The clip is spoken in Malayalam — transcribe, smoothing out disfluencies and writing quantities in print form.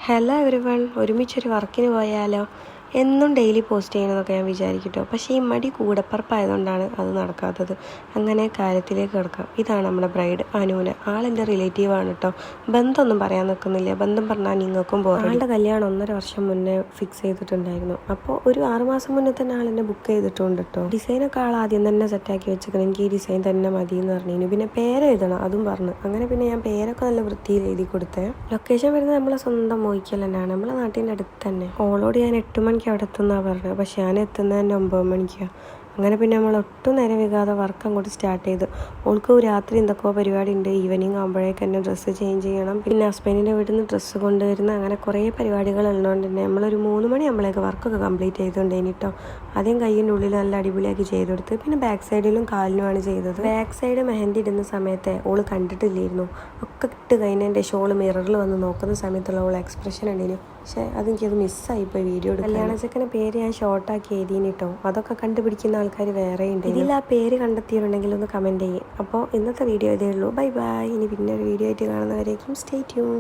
ഹലോ എവരിവൺ, ഒരുമിച്ചൊരു വർക്കിന് പോയാലോ? എന്നും ഡെയിലി പോസ്റ്റ് ചെയ്യണമെന്നൊക്കെ ഞാൻ വിചാരിക്കട്ടോ, പക്ഷേ ഈ മടി കൂടപ്പറപ്പായതുകൊണ്ടാണ് അത് നടക്കാത്തത്. അങ്ങനെ കാര്യത്തിലേക്ക് കിടക്കാം. ഇതാണ് നമ്മുടെ ബ്രൈഡ് അനൂന. ആളെൻ്റെ റിലേറ്റീവാണ് കേട്ടോ. ബന്ധമൊന്നും പറയാൻ നിൽക്കുന്നില്ല. ബന്ധം പറഞ്ഞാൽ നിങ്ങൾക്കും പോകാം. ആളുടെ കല്യാണം 1.5 വർഷം മുന്നേ ഫിക്സ് ചെയ്തിട്ടുണ്ടായിരുന്നു. അപ്പോൾ ഒരു 6 മാസം മുന്നേ തന്നെ ആളെന്നെ ബുക്ക് ചെയ്തിട്ടുണ്ട് കേട്ടോ. ഡിസൈനൊക്കെ ആൾ ആദ്യം തന്നെ സെറ്റാക്കി വെച്ചിരിക്കണം. എനിക്ക് ഈ ഡിസൈൻ തന്നെ മതി എന്ന് പറഞ്ഞു. പിന്നെ പേരെഴുതണം അതും പറഞ്ഞു. അങ്ങനെ പിന്നെ ഞാൻ പേരൊക്കെ നല്ല വൃത്തിയിൽ എഴുതി കൊടുത്തേ. ലൊക്കേഷൻ വരുന്നത് നമ്മളെ സ്വന്തം മോയിക്കൽ തന്നെയാണ്, നമ്മളെ നാട്ടിൻ്റെ അടുത്ത് തന്നെ. ഓളോട് ഞാൻ 8 മണിക്ക് അവിടെ എത്തുന്നതാണ് പറഞ്ഞത്, പക്ഷെ ഞാൻ എത്തുന്നത് തന്നെ 9 മണിക്കാണ്. അങ്ങനെ പിന്നെ നമ്മൾ ഒട്ടും നേരം വൈകാതെ വർക്ക് അങ്ങോട്ട് സ്റ്റാർട്ട് ചെയ്തു. ഓൾക്ക് രാത്രി എന്തൊക്കെയോ പരിപാടി ഉണ്ട്. ഈവനിങ് ആകുമ്പോഴേക്ക് തന്നെ ഡ്രസ്സ് ചേഞ്ച് ചെയ്യണം. പിന്നെ ഹസ്ബൻഡിൻ്റെ വീട്ടിൽ നിന്ന് ഡ്രസ്സ് കൊണ്ടുവരുന്ന അങ്ങനെ കുറേ പരിപാടികൾ ഉള്ളതുകൊണ്ട് തന്നെ നമ്മളൊരു 3 മണി ആകുമ്പോഴേക്ക് വർക്കൊക്കെ കംപ്ലീറ്റ് ചെയ്തുകൊണ്ടേനി കേട്ടോ. ആദ്യം കയ്യിൻ്റെ ഉള്ളിൽ നല്ല അടിപൊളിയാക്കി ചെയ്തെടുത്ത്, പിന്നെ ബാക്ക് സൈഡിലും കാലിനുമാണ് ചെയ്തത്. ബാക്ക് സൈഡ് മെഹന്തി ഇടുന്ന സമയത്ത് ഓള് കണ്ടിട്ടില്ലായിരുന്നു. ഒക്കെ ഇട്ട് കഴിഞ്ഞതിൻ്റെ ഷോള് മിററിൽ വന്ന് നോക്കുന്ന സമയത്തുള്ള ഓൾ എക്സ്പ്രഷൻ ഉണ്ടേനു. പക്ഷേ അതെനിക്കത് മിസ്സായിപ്പോയി വീഡിയോ എടുക്കാൻ. കല്യാണച്ചക്കൻ്റെ പേര് ഞാൻ ഷോർട്ടാക്കി എഴുതിന് കേട്ടോ. അതൊക്കെ കണ്ടുപിടിക്കുന്ന ആൾക്കാർ വേറെ ഉണ്ട്. ഇതിൽ ആ പേര് കണ്ടെത്തിയിട്ടുണ്ടെങ്കിൽ ഒന്ന് കമൻറ്റ് ചെയ്യും. അപ്പോൾ ഇന്നത്തെ വീഡിയോ ഇതേ ഉള്ളൂ. Bye bye. ഇനി പിന്നെ ഒരു വീഡിയോ ആയിട്ട് കാണുന്നവരേക്കും സ്റ്റേ ട്യൂൺ.